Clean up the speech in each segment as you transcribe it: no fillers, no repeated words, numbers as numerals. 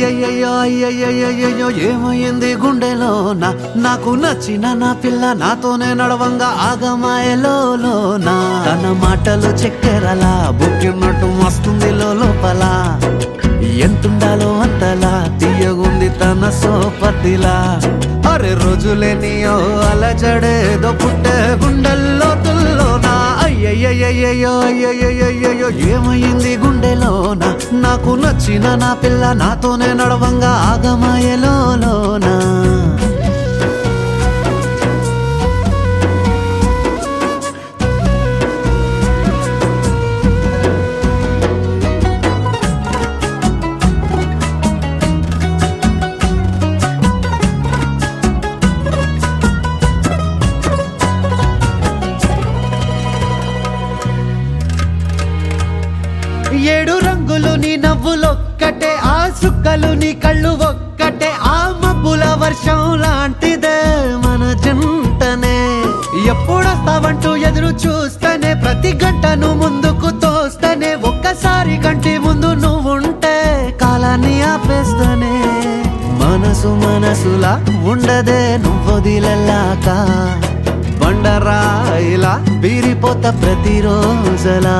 అయ్యయ్యయ్యో ఏమైంది గుండెలోన నాకు నచ్చిన నా పిల్ల నాతోనే నడవంగా ఆగమాయలోనా తన మాటలు చక్కెరలా బుక్కినట్టు వస్తుంది లోపల ఎంతుండాలో అంతలా తీయగుంది తన సోపతిలా అరే రోజులేనియో అలజడేదో పుట్టే గుండెల్లో తుల్లోనా అయ్యయ్యయ్యో ఏమైంది గుండెలోన నాకు నచ్చిన నా పిల్ల నాతోనే నడవంగా ఆగమాయలోనా ఏడు రంగులు నీ నవ్వులొక్కటే ఆ సుక్కలు నీ కళ్ళు ఒక్కటే ఆ మబ్బుల వర్షం లాంటిదే మన జంటనే ఎప్పుడొస్తావంటూ ఎదురు చూస్తేనే ప్రతి గంటను ముందుకు తోస్తేనే ఒక్కసారి కంటి ముందు నువ్వుంటే కాలాన్ని ఆపేస్తేనే మనసులా ఉండదే నువ్వొదిలెల్లాక బండరాయిలా బీరిపోత ప్రతిరోజలా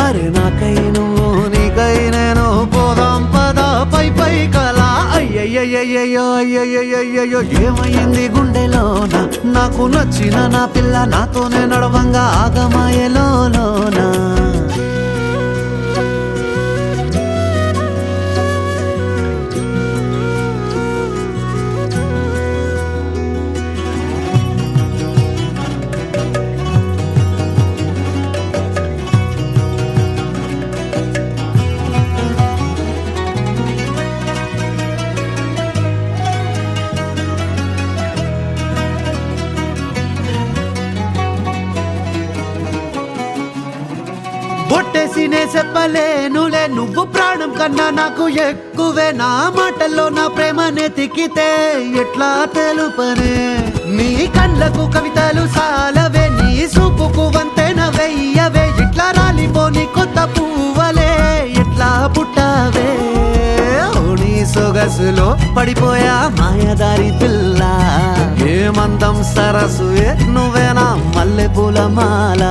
అరే నాకై నువ్వు నీకై నేను పోదాం పదా పై కలా అయ్యయ్యయ్యో ఏమైంది గుండెలోన నాకు నచ్చిన నా పిల్ల నాతోనే నడవంగా ఆగమాయలోనా బొట్టేసినే చెప్పలేనులే నువ్వు ప్రాణం కన్నా నాకు ఎక్కువే నా మాటల్లో నా ప్రేమనే తిక్కితే ఎట్లా తెలుపనే నీ కళ్ళకు కవితలు సాలవే నీ సూపుకు వంతెన వెయ్యవే ఇట్లా రాలిపోని కొత్త పువ్వలే ఎట్లా పుట్టావే నీ సొగసులో పడిపోయా మాయదారి పిల్ల ఏమందం సరసు నువ్వేనా మల్లె పూల మాల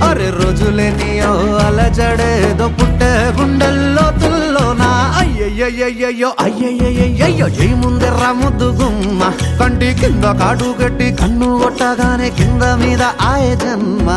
అరే రోజులేనియో అలజడేదో పుట్టే గుండెల్లో తుల్లోనా అయ్యయ్యో ఏ ముందెర్రా ముద్దు గుమ్మ కంటి కింద కాడు గట్టి కన్ను కొట్టగానే కింద మీద ఆయ జన్మ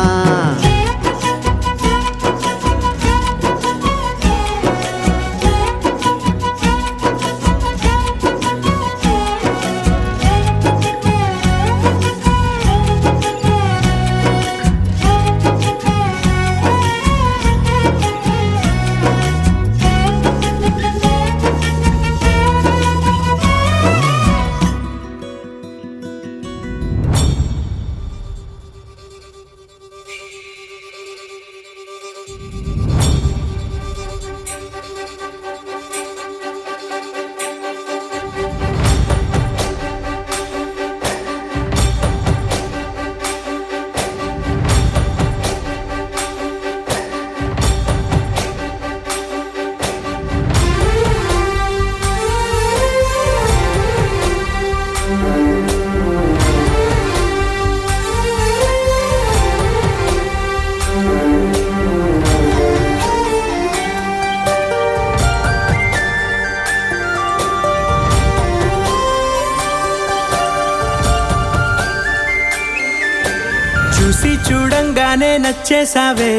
చూసి చూడంగానే నచ్చేసావే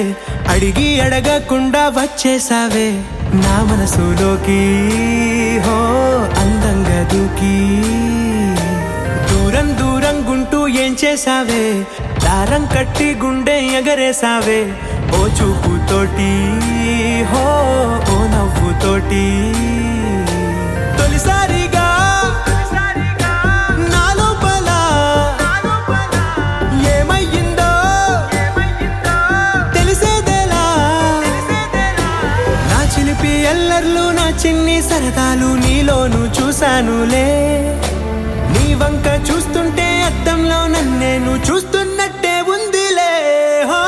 అడిగి అడగకుండా వచ్చేసావే నా మనసులోకి హో అందంగా దూకి దూరం గుంటూ ఏం చేసావే దారం కట్టి గుండె ఎగరేసావే ఓ చూపుతోటి హో ఓ నవ్వుతోటి తొలిసారిగా ఎల్లర్లు నా చిన్ని సరదాలు నీలోను చూశానులే నీ వంక చూస్తుంటే అద్దంలో నన్నేను చూస్తున్నట్టే ఉందిలే హో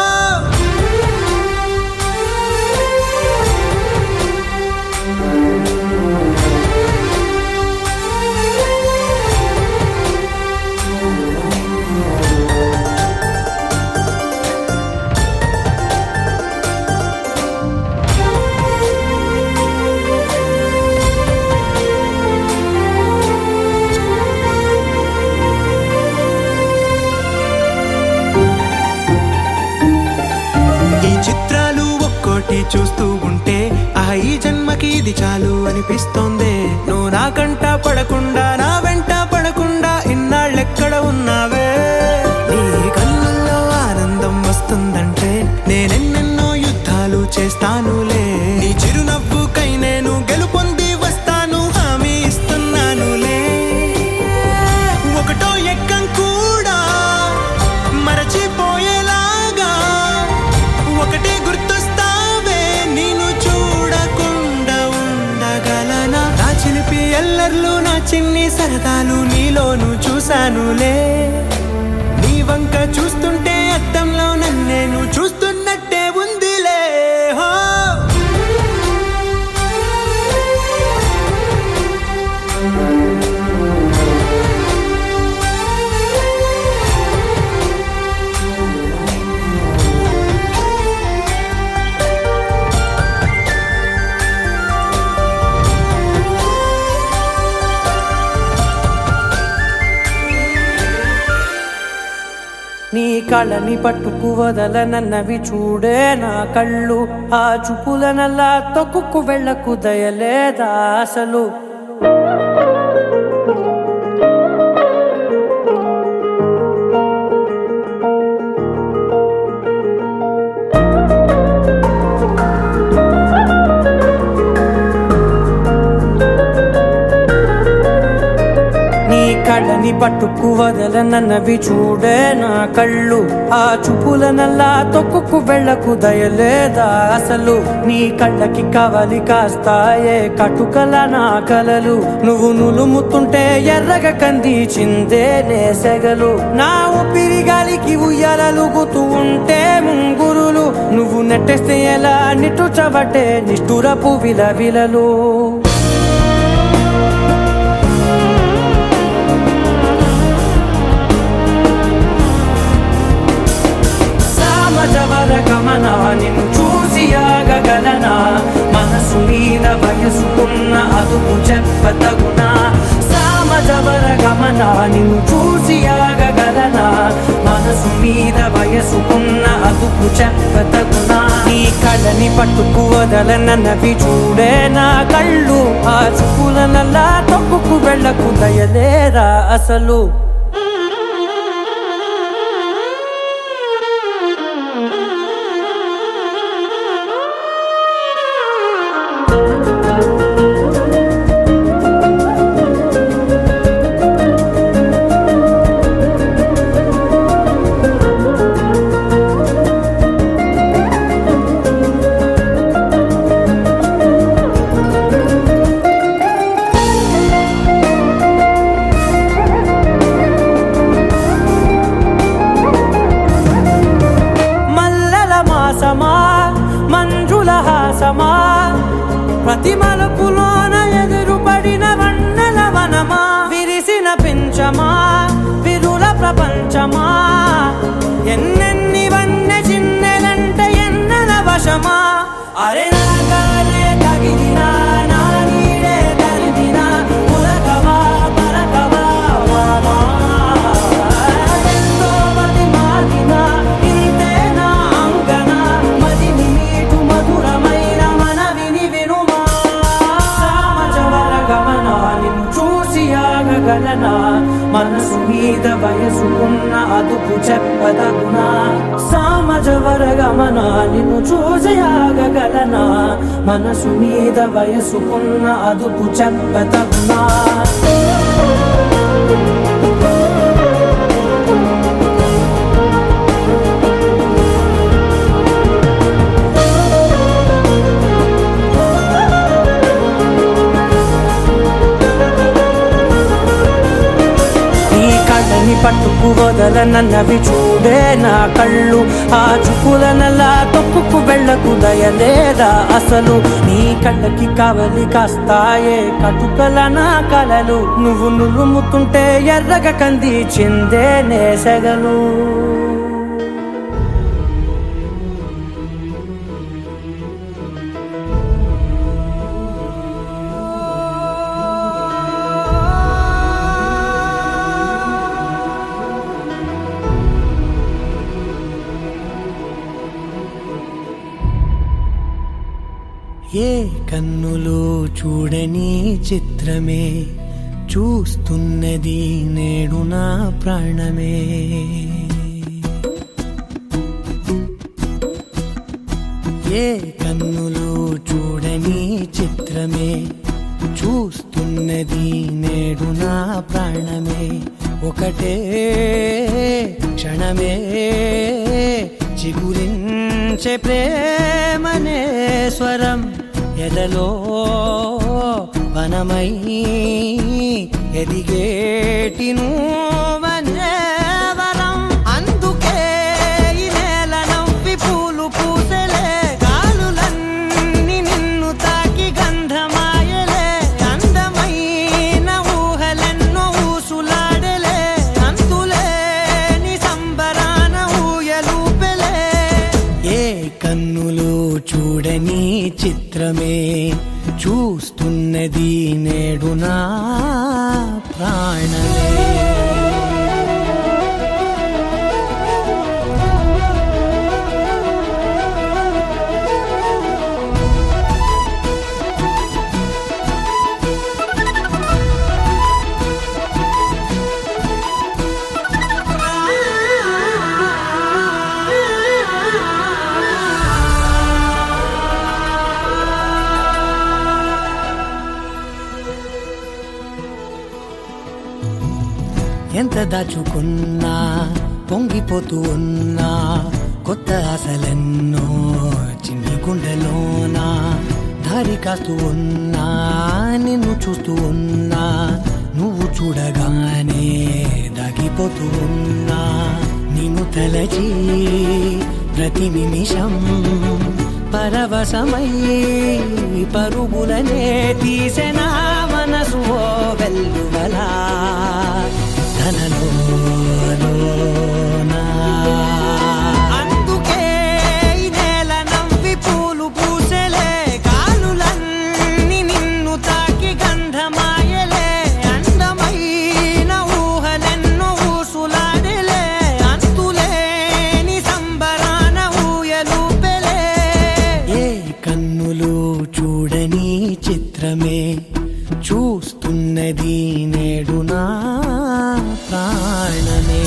చూస్తూ ఉంటే ఈ జన్మకి ఇది చాలు అనిపిస్తోంది. నువ్వు నా కంట పడకుండా నా వెంట పడకుండా ఇన్నాళ్ళెక్కడ ఉన్నావే? నీ కళ్ళల్లో ఆనందం వస్తుందంటే నేనెన్నెన్నో యుద్ధాలు చేస్తానులే. నీ చిరునవ్వుకై నేను గెలుపొంది వస్తాను, హామీ ఇస్తున్నానులే. ఒకటో ఎక్కం కూడా మరచిపోయేలాగా ఒకటే గుర్తొస్తావే, నేను చూడకుండా ఉండగలనా? నా చిలిపి ఎల్లర్లు నా చిన్ని సరదాలు నీలోను చూశానులే. నీ వంక చూస్తుంటే అద్దంలో నన్నేను చూస్తున్నట్టే ఉందిలే. హో నీ కళ్ళని పట్టుకు వదలనన్నవి చూడే నా కళ్ళు, ఆ చూపులనల్లా తొక్కుకు వెళ్ళకు దయలేదా అసలు? కళ్ళని పట్టుకు వదలనన్నవి చూడే నా కళ్ళు, ఆ చూపులనల్లా తొక్కుకు వెళ్ళకు దయలేదా అసలు? నీ కళ్ళకి కవలి కాస్తాయే కటుకల నా కలలు, నువ్వు నులుముతుంటే ఎర్రగ కంది చిందే నేసెగలు. నా ఊపిరి గాలికి ఉయ్యాలలుగుతూ ఉంటే ముంగురులు, నువ్వు నెట్టేస్తే ఎలా నిట్టుచబట్టే నిష్ఠురపు విలవిలలు. గమన నిన్ను చూసి ఆగగలనా? మనసు మీద వయసుకున్న అదుపు చెప్పతగునా? సామజవర గమన నిన్ను చూసి ఆగగలనా? మనసు మీద వయసుకున్న అదుపు చెప్పతగునా? నీ కళ్ళని పట్టుకు వదలనన్నవి చూడే నా కళ్ళు, ఆ చూపులనల్లా తొక్కుకు వెళ్ళకు దయలేరా అసలు? మంజుల హాసమా ప్రతి మలుపులోన ఎదురుపడిన వన్నెల వనమా, విరిసిన పించమా విరుల ప్రపంచమా, ఎన్నెన్ని వన్నె చిన్నెలంటే ఎన్నెల వశమా. అరే నా కాలే తగిలినా నా నీడే తరిమినా పులకవా పలకవా వామా, ఎంతో మతి మాటినా ఇంతే నా అంగన, మదిని మీటు మధురమైన మనవిని వినుమా. సామజవర గమన నిన్ను చూసి ఆగగలనా? మనసు మీద వయసుకున్న అదుపు చెప్పదగునా? సామజవర గమన నిన్ను చూసి ఆగగలనా? మనసు మీద వయసుకున్న అదుపు చెప్పదగునా? కళ్ళని పట్టుకు వదలనన్నవి చూడే నా కళ్ళు, ఆ చూపులనల్లా తొక్కుకు వెళ్ళకు దయలేదా అసలు? నీ కళ్ళకి కవలి కాస్తాయే కటుకల నా కలలు, నువ్వు నులుముతుంటే ఎర్రగ కంది చిందే నేసెగలు. ఏ కన్నులు చూడని చిత్రమే చూస్తున్నది నేడు నా ప్రాణమే. ఏ కన్నులు చూడని చిత్రమే చూస్తున్నది నేడు నా ప్రాణమే. ఒకటే క్షణమే చిగురించే ప్రేమనే స్వరం ఎదలో వనమై ఎదిగేటి నువ్వనే వరం. అందుకే ఈ నేల నవ్వి పూలు పూసెలే, గాలులన్నీ నిన్ను తాకి గంధమాయలే. అందమైన ఊహలెన్నో ఊసులాడలే, అంతులేని సంబరాన ఊయలూపెలే. ఏ కన్నులు చూడని చిత్రమే చూస్తున్నది నేడు నా ప్రాణమే. ఎంత దాచుకున్నా పొంగిపోతూ ఉన్నా, కొత్త ఆశలెన్నో చిన్ని గుండెలోనా దారి కాస్తూ ఉన్నా. నిన్ను చూస్తూ ఉన్నా, నువ్వు చూడగానే దాగిపోతూ ఉన్నా. నిన్ను తలచి ప్రతి నిమిషం పరవశమై పరుగులనే తీసెనా మనసు ఓ వెల్లువలా తనలోనా. అందుకే ఈ నేల నవ్వి పూలు పూసెలే, గాలులన్నీ నిన్ను తాకి గంధమాయలే. అందమైన ఊహలెన్నో ఊసులాడలే, అంతులేని సంబరాన ఊయలూపెలే. ఏ కన్నులు చూడని చిత్రమే చూస్తున్నది నేడు నా ప్రాణమే.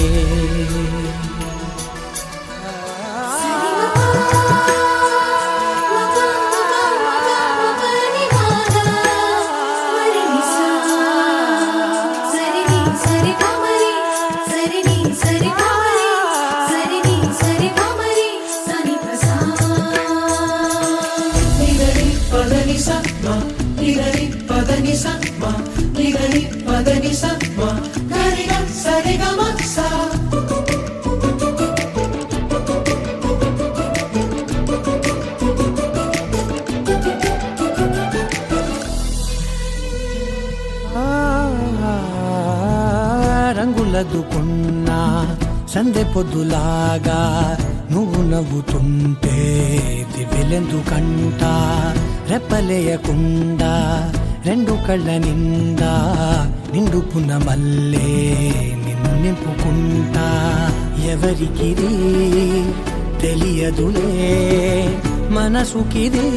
రంగులదుకున్నా సందె పొద్దులాగా నువ్వు నవ్వుతుంటే దివ్వెలెందుకంట. రెప్పలేయకుండా రెండు కళ్ళ నిండా నిండుకున్న మల్లే నిన్ను నింపుకుంటా. ఎవరికిది తెలియదులే మనసుకిది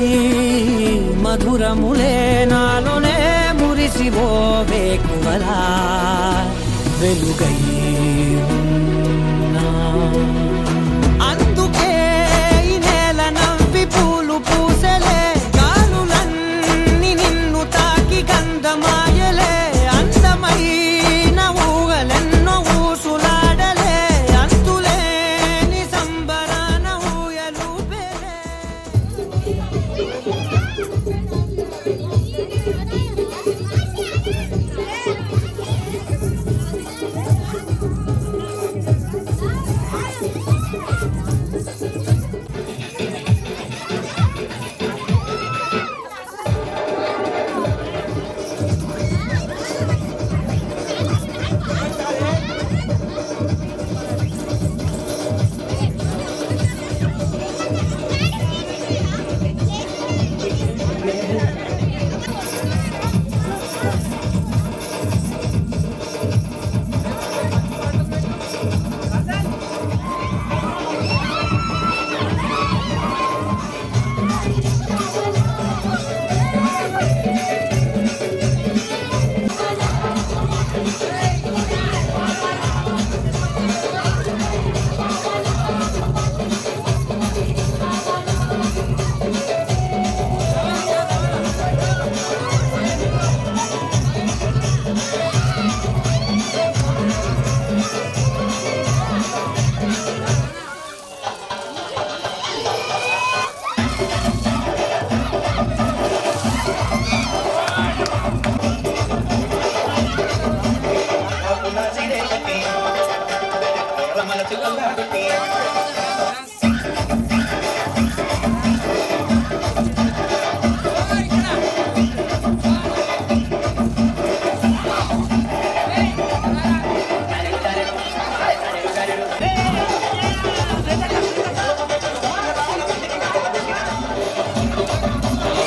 మధురములే, నాలోనే మురిసివో వేకువలా వెలుగై ఉన్నా. అందుకే ఈ నేల నవ్వి పూలు పూసెలే, గాలులన్నీ నిన్ను తాకి గంధమాయలే. అందమైన ఊహలెన్నో ఊసులాడలే, అంతులేని సంబరాన ఊయలూపెలే.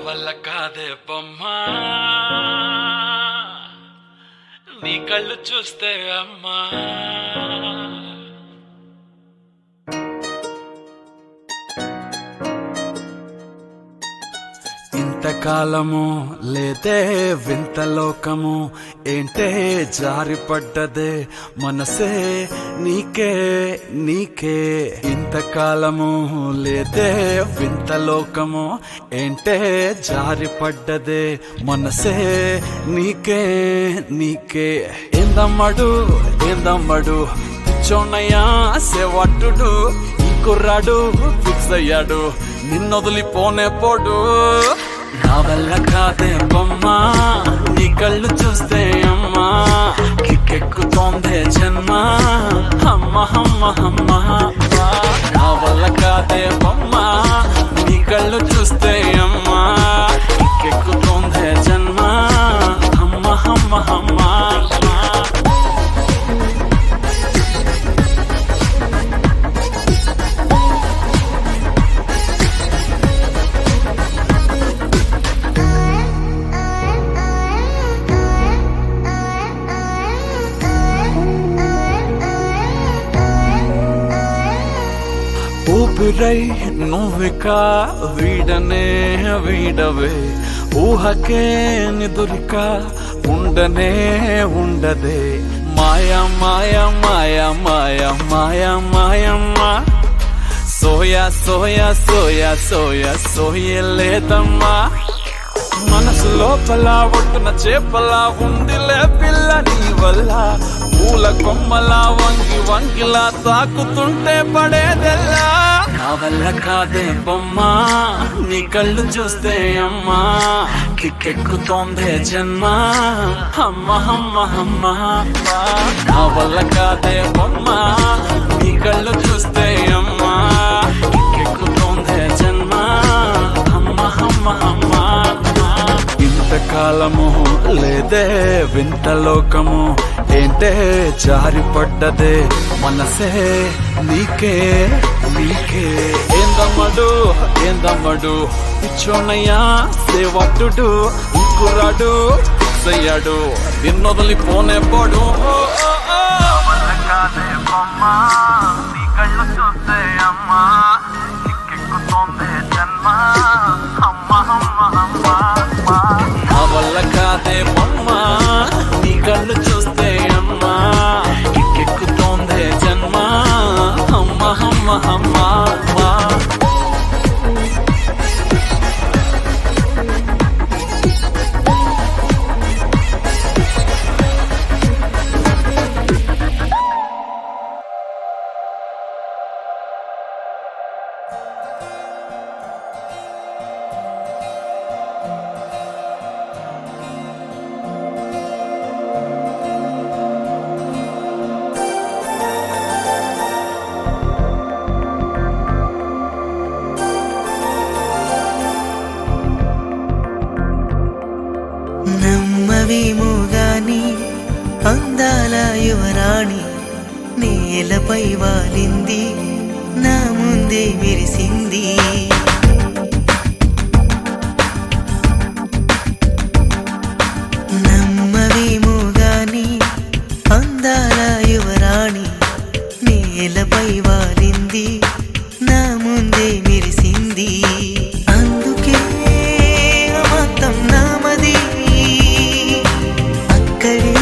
వల్ల కాదే బొమ్మా నీ కళ్ళు చూస్తే అమ్మా ఇంతకాలము లేదే వింత లోకము ఏంటే జారిపడ్డదే మనసే నీకే నీకే ఇంతకాలము లేదే వింత లోకము ఏంటే జారిపడ్డదే మనసే నీకే నీకే ఏందమ్మడు ఏందమ్మడు పిచ్చోన్నయ్యా సేవట్టుడు ఈ కుర్రాడు ఫిక్స్ అయ్యాడు నిన్నొదిలిపోనే పోడు నా వల్ల కాదే బొమ్మా నీ కళ్ళు చూస్తే అమ్మా కిక్కెక్కుతోందే జన్మ అమ్మ అమ్మ అమ్మ నా వల్ల కాదే బొమ్మా నీ కళ్ళు చూస్తే అమ్మా కిక్కెక్కుతోందే జన్మ అమ్మ అమ్మ అమ్మ ఊపిరై నువ్విక వీడనే వీడవే ఊహకే నిదురిక ఉండనే ఉండదే మాయా మాయా మాయా మాయా మాయా మాయమ్మా సోయా సోయా సోయా సోయా సోయలేదమ్మా మనసు లోపల ఒట్టున చేపలా ఉందిలే పిల్ల నీ వల్ల పూల కొమ్మలా వంగి వంగిలా తాకుతుంటే పడేదెల్లా నా వల్ల కాదే బొమ్మా నీ కళ్ళు చూస్తే అమ్మా కిక్కెక్కుతోందే జన్మ అమ్మ అమ్మ అమ్మ నా వల్ల కాదే బొమ్మా నీ కళ్ళు చూస్తే అమ్మా కిక్కెక్కుతోందే జన్మ అమ్మ అమ్మ అమ్మ ఇంతకాలము లేదే వింత లోకము ఏంటే జారిపడ్డదే మనసే నీకే నీకే ఏందమ్మడు ఏందమ్మడు పిచ్చోనయ్యా సేవట్టుడు ఇంకురాడు అయ్యాడు నిన్నొదిలిపోనే పోడు నీ కళ్ళు చూస్తే అమ్మా కిక్కెక్కుతోందే జన్మ అమ్మ అమ్మ అమ్మ నా వల్ల కాదే బొమ్మ నీ కళ్ళు చూస్తే అమ్మా కిక్కెక్కుతోందే జన్మ అమ్మ అమ్మ అమ్మ నమ్మవేమో గాని అందాల యువరాణి నేలపై వాలింది నా ముందే మెరిసింది నమ్మవేమో గాని అందాల యువరాణి నేలపై వాలింది నా ముందే మెరిసింది అందుకే మొత్తం నామది అక్కడే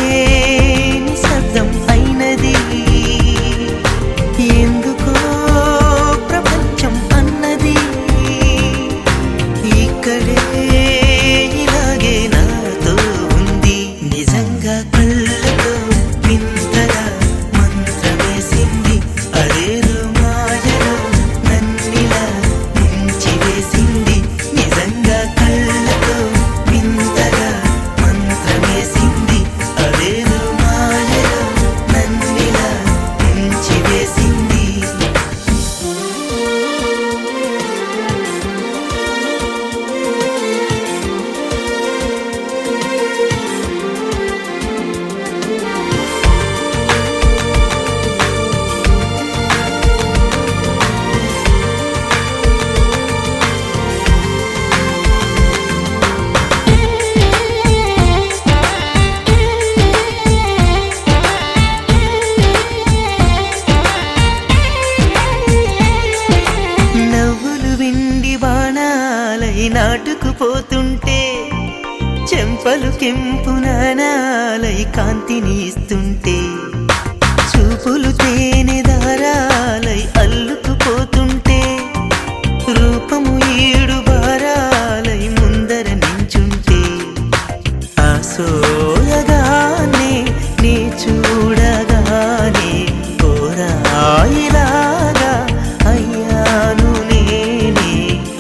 నిశ్శబ్దం అయినది ఎందుకో ప్రపంచం అన్నది ఇక్కడే ఇలాగే నాతో ఉంది నిజంగా కళ్ళతో వింతగా మంత్రమేసింది అదేదో మాయలో నన్నిలా దాటుకుపోతుంటే చెంపలు కెంపు నానాలై కాంతిని ఇస్తుంటే చూపులు తేనె దారాలై అల్లుకుపోతుంటే రూపము ఏడు బారాలై ముందర నించుంటే ఆ సోయగానే నీ చూడగానే కోరాయిలాగా అయ్యాను నేనే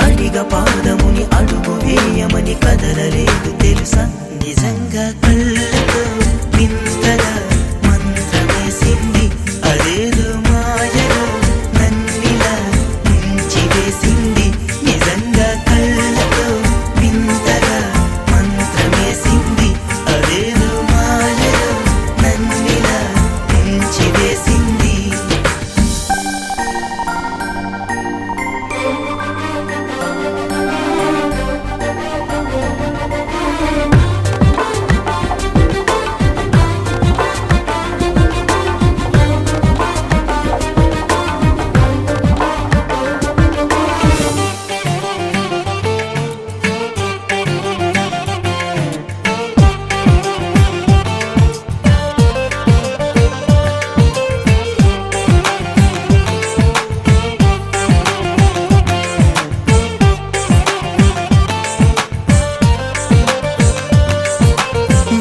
అడిగ పాదముని అడుగు వేయమని కదలలేదు తెలుసా నిజంగా కళ్ళతో వింతగా మంత్రమేసింది అదేదో మాయలో నన్నిలా ముంచి వేసింది నిజంగా కళ్ళతో వింతగా మంత్రమేసింది అదేదో మాయలో నన్నిలా ముంచి వేసింది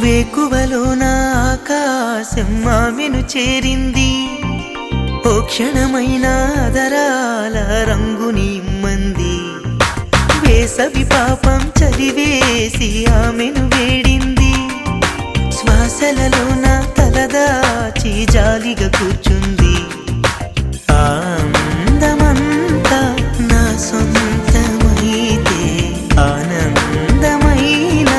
వేకువలో నా ఆకాశం ఆమెను చేరింది ఓ క్షణమైన ఆదరాల రంగుని ఇమ్మంది వేసవి పాపం చలివేసి ఆమెను వేడింది శ్వాసలలో నా తలదాచి జాలిగా కూర్చుంది ఆ అందమంతా నా సొంతమైతే ఆనందమైన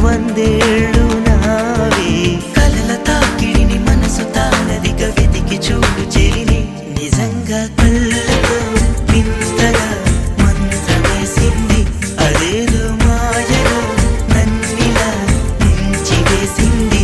వందేళ్ళు నావే కలల తాకిడిని మనసు తానదిగా వెతికి చూడు చెలిని నిజంగా కళ్ళతో వింతగా మంత్రమేసింది అదేదో మాయలో నన్నిలా ముంచి వేసింది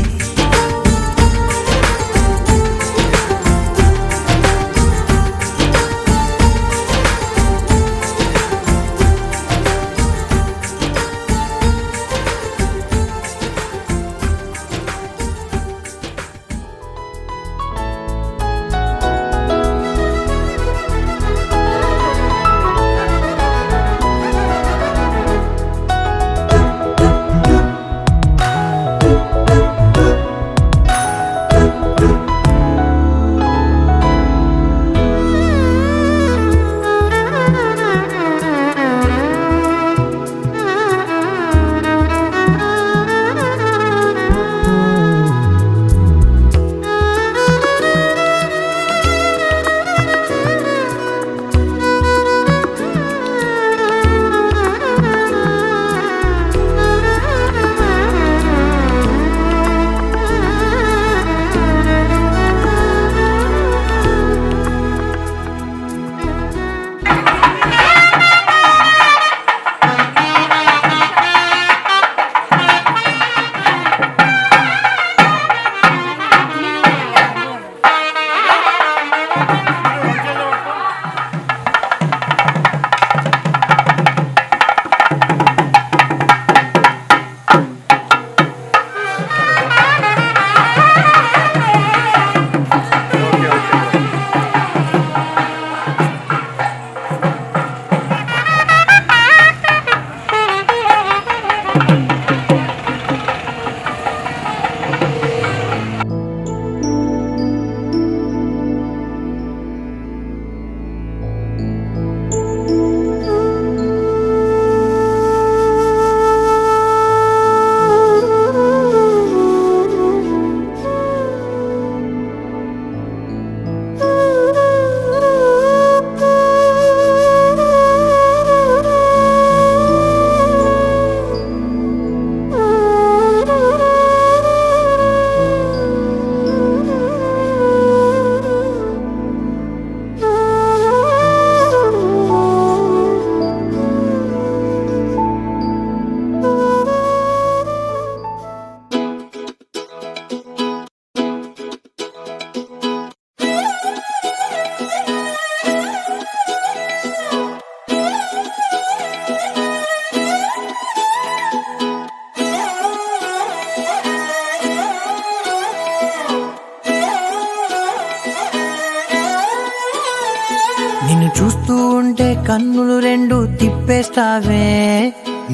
నిన్ను చూస్తూ ఉంటే కన్నులు రెండు తిప్పేస్తావే,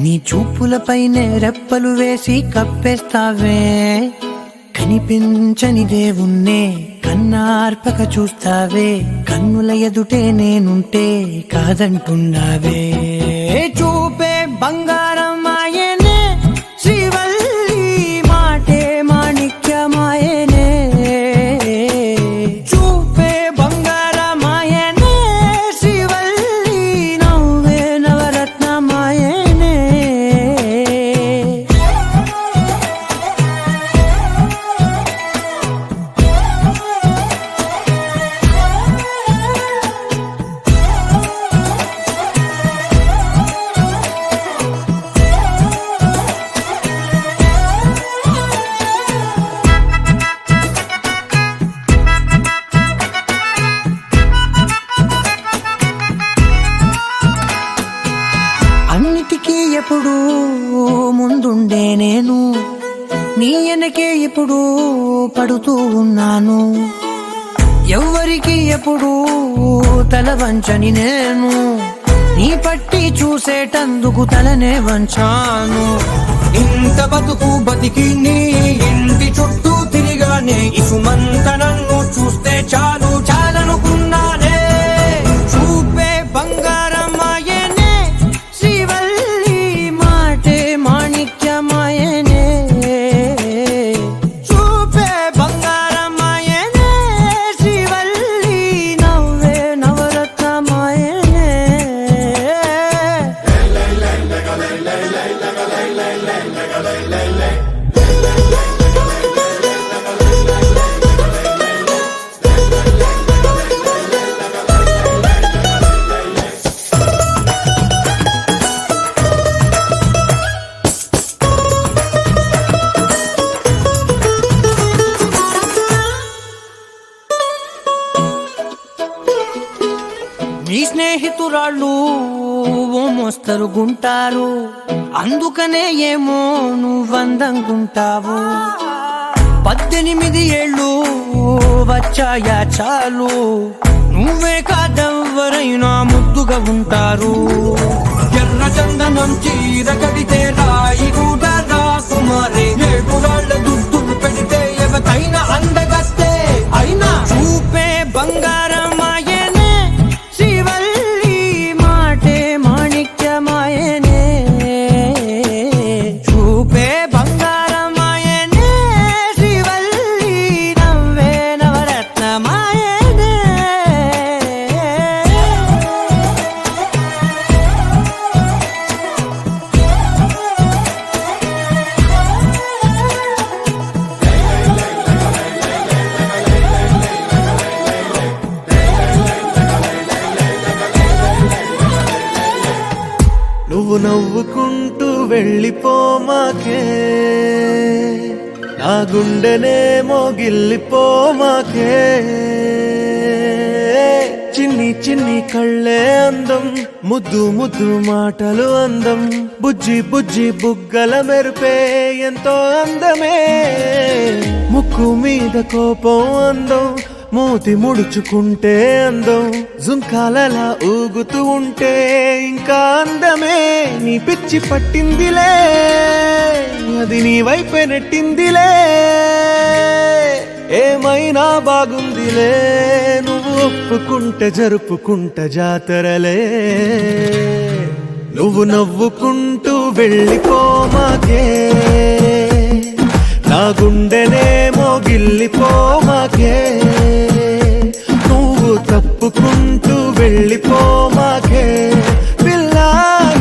నీ చూపులపైనే రెప్పలు వేసి కప్పేస్తావే. కనిపించని దేవుణ్ణే కన్నార్పక చూస్తావే, కన్నుల ఎదుటే నేనుంటే కాదంటున్నావే. చూపే బంగారం ఆయనే శ్రీవల్లి, మాటే మాణిక్యమాయనే. చూపే బంగారం ఆయనే శ్రీవల్లి, నవ్వే నవరత్నమాయనే. అన్నిటికీ ఎప్పుడు ముందుండే నేను, నీ వెనకే ఎప్పుడు పడుతూ ఉన్నాను. ఎవ్వరికి ఎప్పుడు తల వంచని నేను, నీ పట్టి చూసేటందుకు తలనే వంచాను. ఇంత బతుకు బతికి నీ ఇంటి చుట్టూ తిరిగానే, ఇసుమంత నన్ను చూస్తే చాలు చాలనుకున్నానే. చూపే బంగారం ఆయనే శ్రీవల్లి, మాటే మాణిక్యమాయనే. చూపే బంగారం ఆయనే శ్రీవల్లి, నవ్వే నవరత్నమాయనే. నీ స్నేహితురాళ్ళు ఓ మోస్తరు గుంటారు, అందుకనే ఏమో నువ్వందంగుంటావు. 18 ఏళ్ళు వచ్చాయా చాలు, నువ్వే కాదెవ్వరైనా ముద్దుగా ఉంటారు. ఎర్ర చందనం చీర కడితే రాయి కూడా రాకుమారే, 7 రాళ్ళ దుద్దులు పెడితే ఎవతైనా అందగస్తే అయినా. చూపే బంగారం ఆయనే శ్రీవల్లి, మాటే మాణిక్యమాయనే. చూపే బంగారం ఆయనే శ్రీవల్లి, నవ్వే నవరత్నమాయనే. నువ్వు నవ్వుకుంటూ వెళ్ళిపోమాకే, నా గుండెనేమో గిల్లిపోమాకే. చిన్ని చిన్ని కళ్ళే అందం, ముద్దు ముద్దు మాటలు అందం, బుజ్జి బుజ్జి బుగ్గల మెరుపే ఎంతో అందమే. ముక్కు మీద కోపం అందం, మూతి ముడుచుకుంటే అందం, జుంకాలలా ఊగుతూ ఉంటే ఇంకా అందమే. నీ పిచ్చి పట్టిందిలే, అది నీ వైపే నెట్టిందిలే. ఏమైనా బాగుందిలే, నువ్వు ఒప్పుకుంటే జరుపుకుంట జాతరలే. నువ్వు నవ్వుకుంటూ వెళ్ళిపోమాకే, నా గుండెనేమో గిల్లిపోమాకే. నువ్వు తప్పుకుంటూ వెళ్ళిపోమాకే, పిల్ల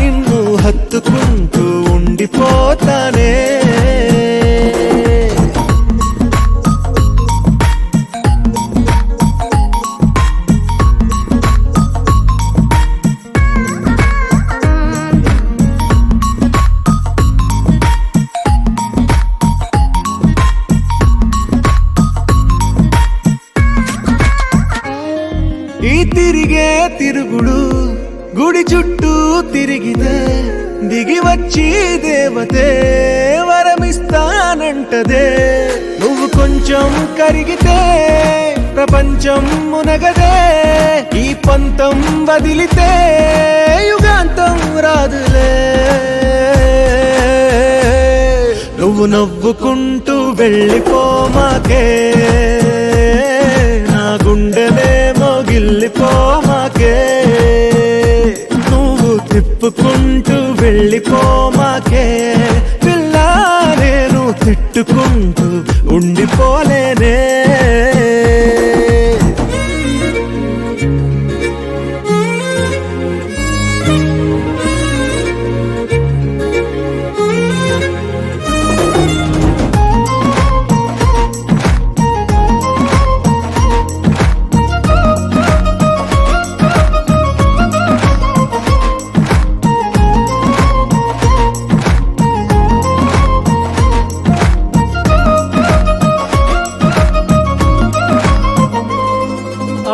నిన్ను హత్తుకుంటూ ఉండిపోతానే. ఈ తిరిగే తిరుగుడు గుడి చుట్టూ తిరిగితే, దిగి వచ్చి దేవతే వరమిస్తానంటదే. నువ్వు కొంచెం కరిగితే ప్రపంచం మునగదే. ఈ పంతం వదిలితే యుగాంతం రాదులే. నువ్వు నవ్వుకుంటూ వెళ్ళిపోమాకే, నా గుండెనేమో గిల్లిపోమాకే. నువ్వు తిప్పుకుంటూ వెళ్ళిపోమాకే పిల్ల, నేను తిట్టుకుంటూ ఉండిపోలేనే.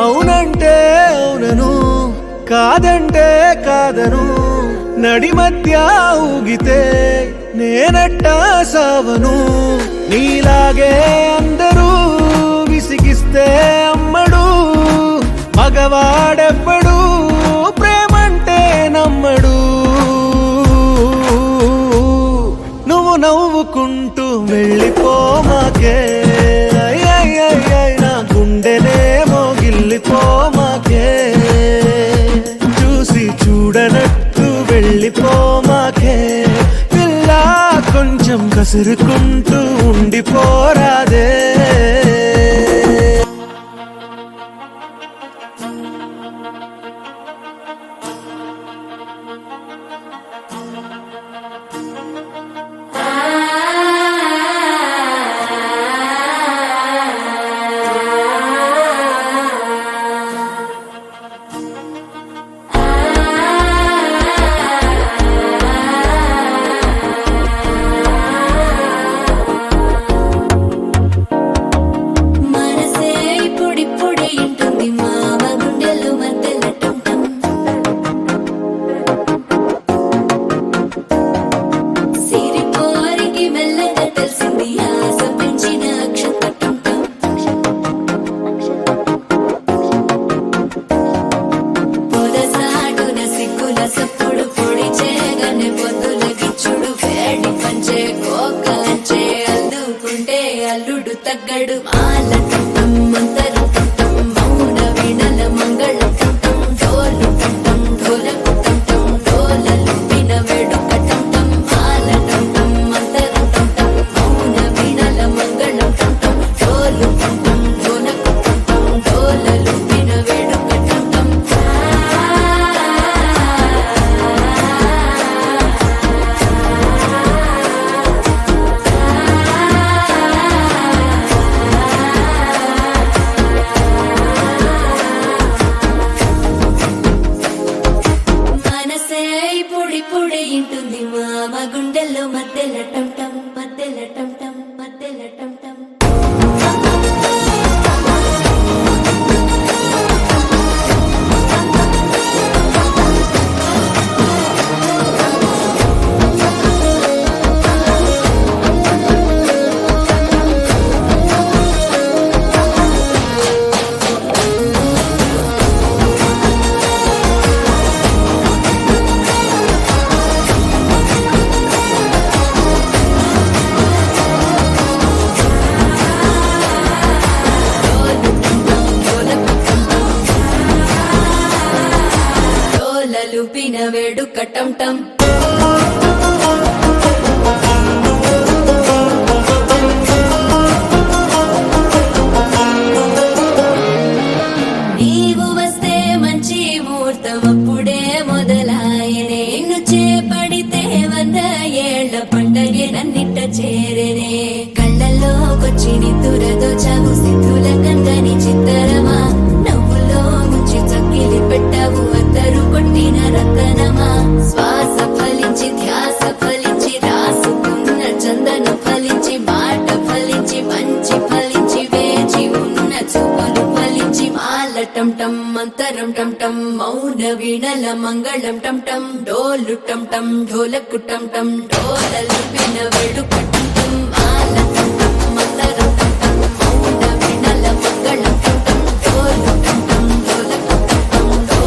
అవునంటే అవునను, కాదంటే కాదను, నడి మధ్య ఊగితే నేనట్టా సావను. నీలాగే అందరూ విసిగిస్తే అమ్మడు, మగవాడెవ్వడు ప్రేమంటే నమ్మడు. నువ్వు నవ్వుకుంటూ వెళ్ళిపోమాకే, నా గుండెనేమో గిల్లిపోమాకే. చూసి చూడనట్టు వెళ్ళిపోమాకే పిల్ల, కొంచెం కసురుకుంటూ ఉండిపోరాదే. అల్లుడు తగ్గడు మాలటం మంతరం టం మౌన వీణల మంగళం టం డోలు టం ఢోలకు టం డోలలు విన వేడుక టం మాలటం మంతరం టం మౌన వీణల మంగళం టం డోలు టం ఢోలకు టం డోలలు విన వేడుక టం. పొడి ఇంటుంది మామ గుండెల్లో మధ్యల టం టం మధ్యల టం టం మధ్యల టం టం. లుపిన వేడుక టం టం. నీవు వస్తే మంచి ముహూర్తం అప్పుడే మొదలాయనే, నిన్ను చేపడితే 100 ఏళ్ల పండగే నన్నిట్ట చేరేనే. కళ్ళల్లోకొచ్చి నిద్దురదోచావు సిద్ధుల కందని చిత్తరమా, నవ్వులో ముంచి చక్కిలి పెట్టావు అద్దరు కొట్టిన రతనమా. శ్వాస ఫలించి ధ్యాస ఫలించి రాసుకున్న చందన ఫలించి మాట ఫలించి మంచి ఫలించి వేచి ఉన్న చూపులు ఫలించి మాలటం టం మంతరం టం టం మౌన వీణల మంగళం టం టం డోలు టం టం ఢోలకు టం టం డోలలు విన వేడుక టం టం మాలటం టం మంతరం టం టం మౌన వీణల మంగళం టం టం డోలు టం టం ఢోలకు టం టం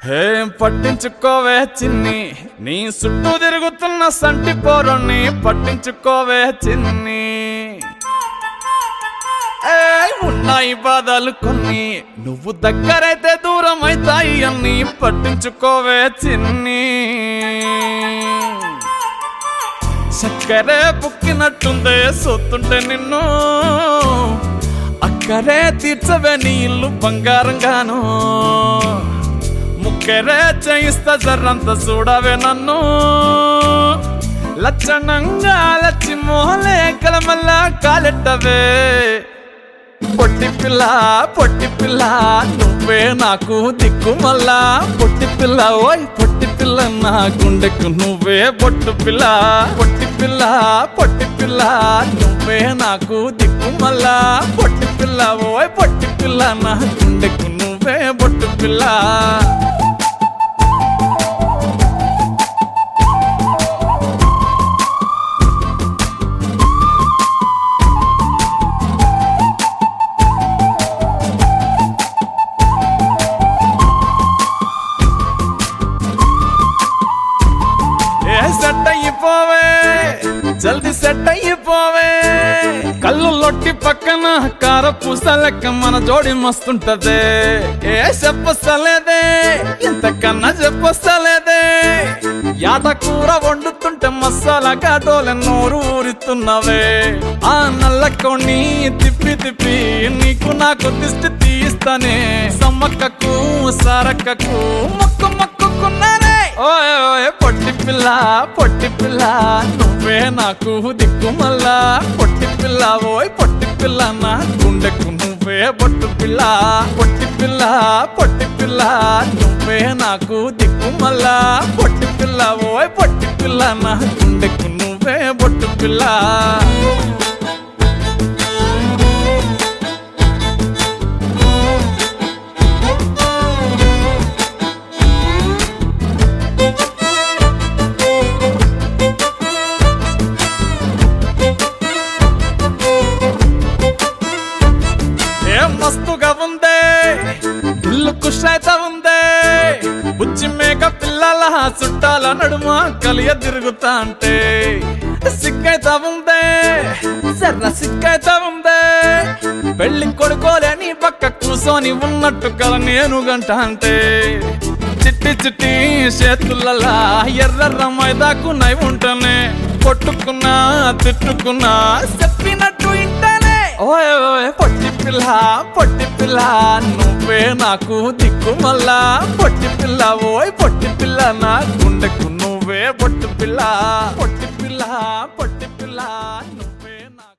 ఏం పట్టించుకోవే చిన్ని, నీ చుట్టూ తిరుగుతున్న సంటి పోరుని పట్టించుకోవే చిన్ని. ఉన్నాయి బాధలు కొన్ని, నువ్వు దగ్గరైతే దూరం అవుతాయి అన్ని పట్టించుకోవే చిన్ని. చక్కరే పుక్కినట్టుందే సొత్తుంటే నిన్ను, అక్కరే తీర్చవే నీ ఇల్లు బంగారంగాను. ముక్కరే చేయిస్తా జర్రంత చూడవే నన్ను, లక్షణంగా లచ్చి మోహలే కలమల్లా కాలెట్టవే. పొట్టి పిల్ల పొట్టి పిల్ల నువ్వే నాకు దిక్కు మల్లా. పొట్టి పిల్ల ఓయ్ పొట్టి పిల్ల నా గుండెకు నువ్వే బొట్టు పిల్ల. పొట్టి పిల్ల పొట్టి పిల్ల నువ్వే నాకు దిక్కు మల్లా. పొట్టి పిల్ల ఓయ్ పొట్టి పిల్ల నా గుండెకు నువ్వే బొట్టు పిల్ల. సెట్ అయిపోవే జల్దీ సెట్ అయిపోవే. కళ్ళు లొట్టి పక్కన కార పూస లెక్క మన జోడి మస్తుంటదే. ఏ చెప్పలేదే ఇంతకన్నా చెప్పలేదే. యాట కూర వండుతుంటే మసాలా ఘాటోలే నోరు ఊరుతున్నవే. ఆ నల్ల కొన్ని తిప్పి తిప్పి నీకు నాకు దిష్టి తీస్తానే. సమ్మక్కకు సారక్కకు మొక్కు మొక్కుకున్నానే. ఓయ్ ఓయ్ పొట్టి పిల్ల పొట్టి పిల్ల నువ్వే నాకు దిక్కు మల్లా. పొట్టి పిల్ల ఓయ్ పొట్టి పిల్ల నా గుండెకు నువ్వే బొట్టు పిల్ల. పొట్టి పిల్ల పొట్టి పిల్ల నువ్వే నాకు దిక్కు మల్లా. పొట్టి పిల్ల ఓయ్ పొట్టి పిల్ల నా గుండెకు నువ్వే బొట్టు పిల్ల. మస్తుగా ఉందే దిల్లు ఖుషైతా ఉందే. బుచ్చి మేక పిల్లల చుట్టాల నడుమ కలియ తిరుగుతా అంటే సిగ్గైతా ఉందే సర్ర సిగ్గైతా ఉందే. పెళ్లి కొడుకోలే నీ పక్క కూసోని ఉన్నట్టు కల నేను గంట అంటే. చిట్టి చిట్టి చేతులలా ఎర్ర మైదాకు నై ఉంటనే. కొట్టుకున్నా తిట్టుకున్నా చెప్పినట్టు ఇంటనే. ఓయ్ ఓయ్ పొట్టి పిల్ల పొట్టి పిల్ల నువ్వే నాకు దిక్కు మల్లా. పొట్టి పిల్ల ఓయ్ పొట్టి పిల్ల నా గుండెకు నువ్వే బొట్టు పిల్ల. పొట్టి పిల్ల పొట్టి పిల్ల